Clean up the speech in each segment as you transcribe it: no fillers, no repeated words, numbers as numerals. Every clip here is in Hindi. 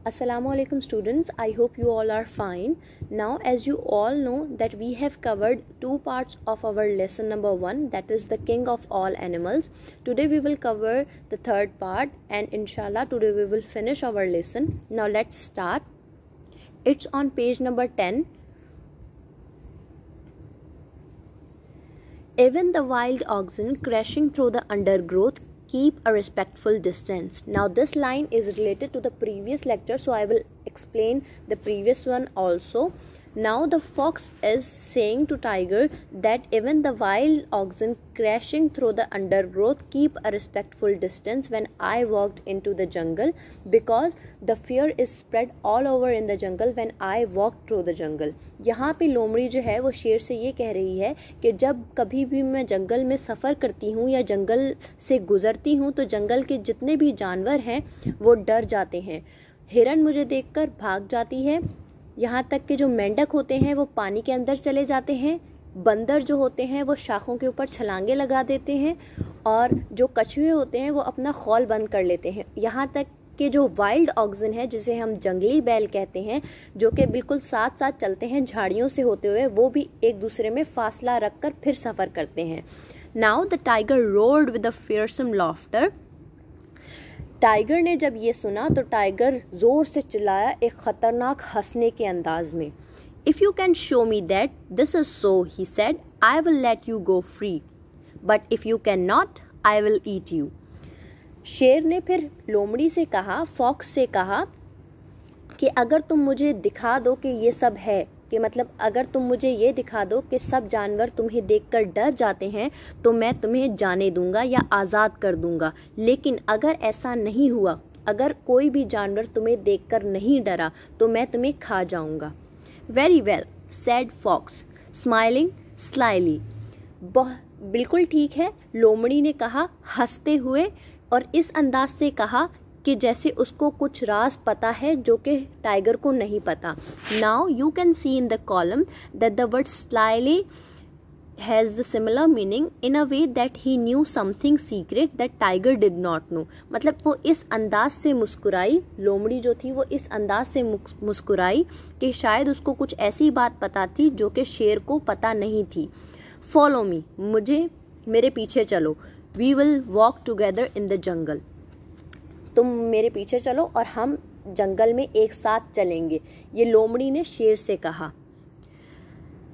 Assalamualaikum students, I hope you all are fine. Now as you all know that we have covered two parts of our lesson number 1, that is the king of all animals. Today we will cover the third part and inshallah today we will finish our lesson. Now let's start. It's on page number 10. Even the wild oxen crashing through the undergrowth keep a respectful distance. Now this line is related to the previous lecture, so I will explain the previous one also. Now the fox is saying to tiger that even the wild oxen crashing through the undergrowth keep a respectful distance when I walked into the jungle, because the fear is spread all over in the jungle when I walked through the jungle. यहाँ पे लोमड़ी जो है वो शेर से ये कह रही है कि जब कभी भी मैं जंगल में सफ़र करती हूँ या जंगल से गुज़रती हूँ तो जंगल के जितने भी जानवर हैं वो डर जाते हैं। हिरन मुझे देखकर भाग जाती है, यहाँ तक कि जो मेंढक होते हैं वो पानी के अंदर चले जाते हैं, बंदर जो होते हैं वो शाखों के ऊपर छलांगे लगा देते हैं और जो कछुए होते हैं वो अपना खौल बंद कर लेते हैं। यहाँ तक कि जो वाइल्ड ऑक्सन है जिसे हम जंगली बैल कहते हैं, जो कि बिल्कुल साथ साथ चलते हैं झाड़ियों से होते हुए, वो भी एक दूसरे में फासला रखकर फिर सफ़र करते हैं। Now the tiger roared with a fearsome laughter. Tiger ने जब ये सुना तो टाइगर ज़ोर से चिल्लाया एक ख़तरनाक हंसने के अंदाज में। If you can show me that this is so, he said, I will let you go free, but if you can not I will eat you. शेर ने फिर लोमड़ी से कहा, फॉक्स से कहा कि अगर तुम मुझे दिखा दो कि ये सब है, कि मतलब अगर तुम मुझे ये दिखा दो कि सब जानवर तुम्हें देखकर डर जाते हैं तो मैं तुम्हें जाने दूंगा या आज़ाद कर दूंगा, लेकिन अगर ऐसा नहीं हुआ, अगर कोई भी जानवर तुम्हें देखकर नहीं डरा तो मैं तुम्हें खा जाऊंगा। Very well said fox smiling slyly. बिल्कुल ठीक है, लोमड़ी ने कहा हंसते हुए, और इस अंदाज से कहा कि जैसे उसको कुछ राज पता है जो कि टाइगर को नहीं पता। Now you can see in the column that the word slightly has the similar meaning in a way that he new something secret that tiger did not know. मतलब वो इस अंदाज से मुस्कुराई, लोमड़ी जो थी वो इस अंदाज से मुस्कुराई कि शायद उसको कुछ ऐसी बात पता थी जो कि शेर को पता नहीं थी। फॉलो मी, मेरे पीछे चलो। We will walk together in the jungle. तुम मेरे पीछे चलो और हम जंगल में एक साथ चलेंगे, ये लोमड़ी ने शेर से कहा।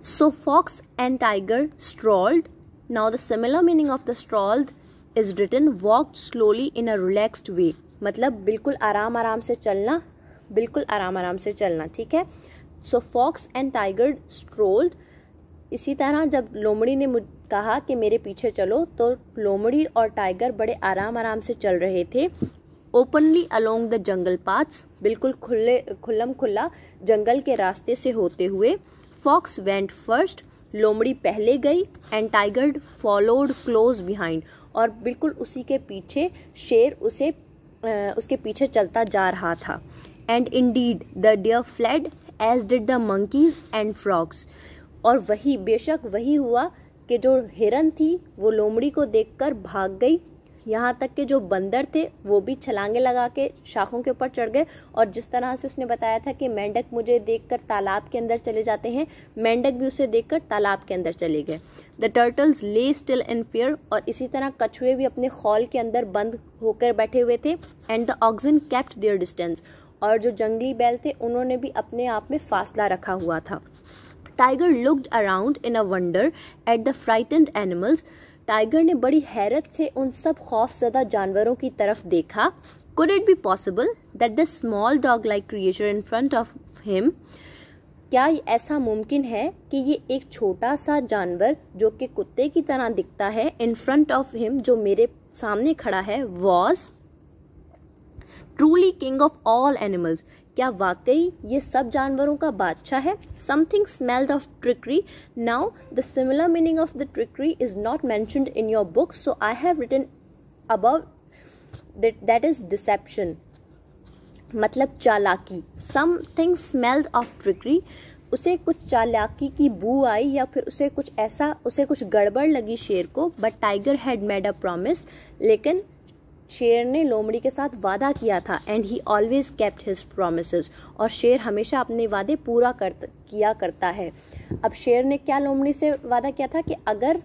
So fox and tiger strolled. Now the similar meaning of the strolled is written walked slowly in a relaxed way. मतलब बिल्कुल आराम आराम से चलना, बिल्कुल आराम आराम से चलना, ठीक है। सो फॉक्स एंड टाइगर स्ट्रोल्ड। इसी तरह जब लोमड़ी ने कहा कि मेरे पीछे चलो तो लोमड़ी और टाइगर बड़े आराम आराम से चल रहे थे। Openly along the jungle paths, बिल्कुल खुल्लम खुल्ला जंगल के रास्ते से होते हुए। फॉक्स वेंट फर्स्ट, लोमड़ी पहले गई, and tiger followed close behind, और बिल्कुल उसी के पीछे शेर उसके पीछे चलता जा रहा था। And indeed the deer fled as did the monkeys and frogs. और वही बेशक वही हुआ कि जो हिरन थी वो लोमड़ी को देखकर भाग गई, यहाँ तक कि जो बंदर थे वो भी छलांगे लगा के शाखों के ऊपर चढ़ गए, और जिस तरह से उसने बताया था कि मेंढक मुझे देखकर तालाब के अंदर चले जाते हैं, मेंढक भी उसे देखकर तालाब के अंदर चले गए। द टर्टल्स ले स्टिल इन फियर, और इसी तरह कछुए भी अपने खौल के अंदर बंद होकर बैठे हुए थे। And the oxen kept their distance, और जो जंगली बैल थे उन्होंने भी अपने आप में फासला रखा हुआ था। Tiger looked around in a wonder at the frightened animals. Tiger ने बड़ी हैरत से उन सब खौफज़दा जानवरों की तरफ देखा। Could it be possible that the small dog like creature in front of him, क्या ऐसा मुमकिन है कि ये एक छोटा सा जानवर जो कि कुत्ते की तरह दिखता है, इन फ्रंट ऑफ हिम, जो मेरे सामने खड़ा है, was truly king of all animals, क्या वाकई ये सब जानवरों का बादशाह है। Something smelled of trickery. Now the similar meaning of the trickery is not mentioned in your book, so I have written above that is deception, मतलब चालाकी। समथिंग स्मेल्ड ऑफ ट्रिकरी, उसे कुछ चालाकी की बू आई या फिर उसे कुछ गड़बड़ लगी शेर को। But tiger had made a promise, लेकिन शेर ने लोमड़ी के साथ वादा किया था and he always kept his promises, और शेर हमेशा अपने वादे पूरा किया करता है। अब शेर ने क्या लोमड़ी से वादा किया था कि अगर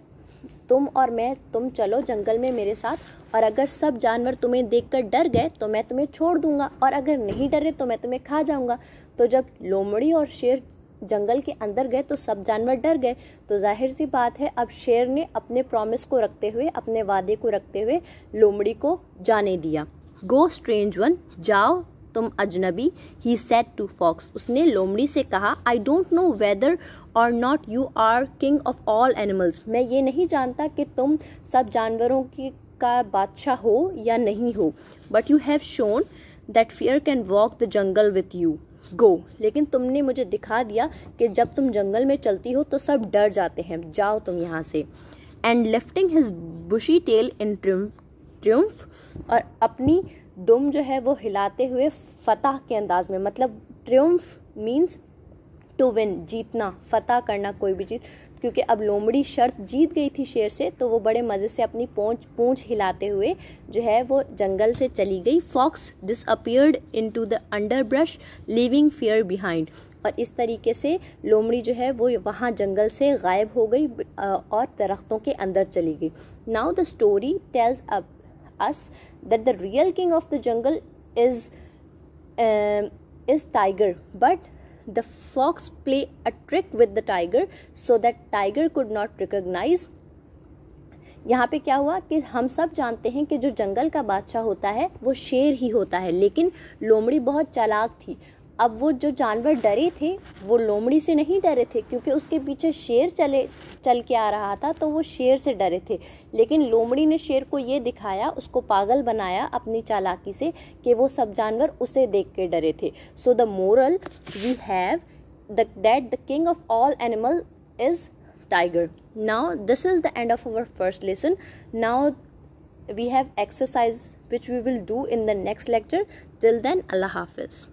तुम और मैं, तुम चलो जंगल में मेरे साथ, और अगर सब जानवर तुम्हें देखकर डर गए तो मैं तुम्हें छोड़ दूंगा, और अगर नहीं डरे तो मैं तुम्हें खा जाऊंगा। तो जब लोमड़ी और शेर जंगल के अंदर गए तो सब जानवर डर गए, तो जाहिर सी बात है अब शेर ने अपने प्रॉमिस को रखते हुए, अपने वादे को रखते हुए लोमड़ी को जाने दिया। गो स्ट्रेंज वन, जाओ तुम अजनबी, ही सेड टू फॉक्स, उसने लोमड़ी से कहा, I don't know whether or not you are king of all animals, मैं ये नहीं जानता कि तुम सब जानवरों की का बादशाह हो या नहीं हो, but you have shown that fear can walk the jungle with you, go, लेकिन तुमने मुझे दिखा दिया कि जब तुम जंगल में चलती हो तो सब डर जाते हैं, जाओ तुम यहाँ से। And lifting his bushy tail in triumph, और अपनी दुम जो है वो हिलाते हुए फतह के अंदाज में, मतलब ट्रियम्फ मीन्स टू विन, जीतना, फतह करना कोई भी चीज़, क्योंकि अब लोमड़ी शर्त जीत गई थी शेर से, तो वो बड़े मज़े से अपनी पूंछ हिलाते हुए जो है वो जंगल से चली गई। Fox disappeared into the underbrush leaving fear behind, और इस तरीके से लोमड़ी जो है वो वहाँ जंगल से गायब हो गई और दरख्तों के अंदर चली गई। Now the story tells us that the real king of the jungle is tiger, but the fox play a trick with the tiger so that tiger could not recognize। यहाँ पे क्या हुआ कि हम सब जानते हैं कि जो जंगल का बादशाह होता है वो शेर ही होता है, लेकिन लोमड़ी बहुत चालाक थी। अब वो जो जानवर डरे थे वो लोमड़ी से नहीं डरे थे, क्योंकि उसके पीछे शेर चल के आ रहा था, तो वो शेर से डरे थे। लेकिन लोमड़ी ने शेर को ये दिखाया, उसको पागल बनाया अपनी चालाकी से, कि वो सब जानवर उसे देख के डरे थे। So the moral we have that the king of all animal is tiger. Now this is the end of our first lesson. Now we have exercise which we will do in the next lecture. Till then, Allah Hafiz.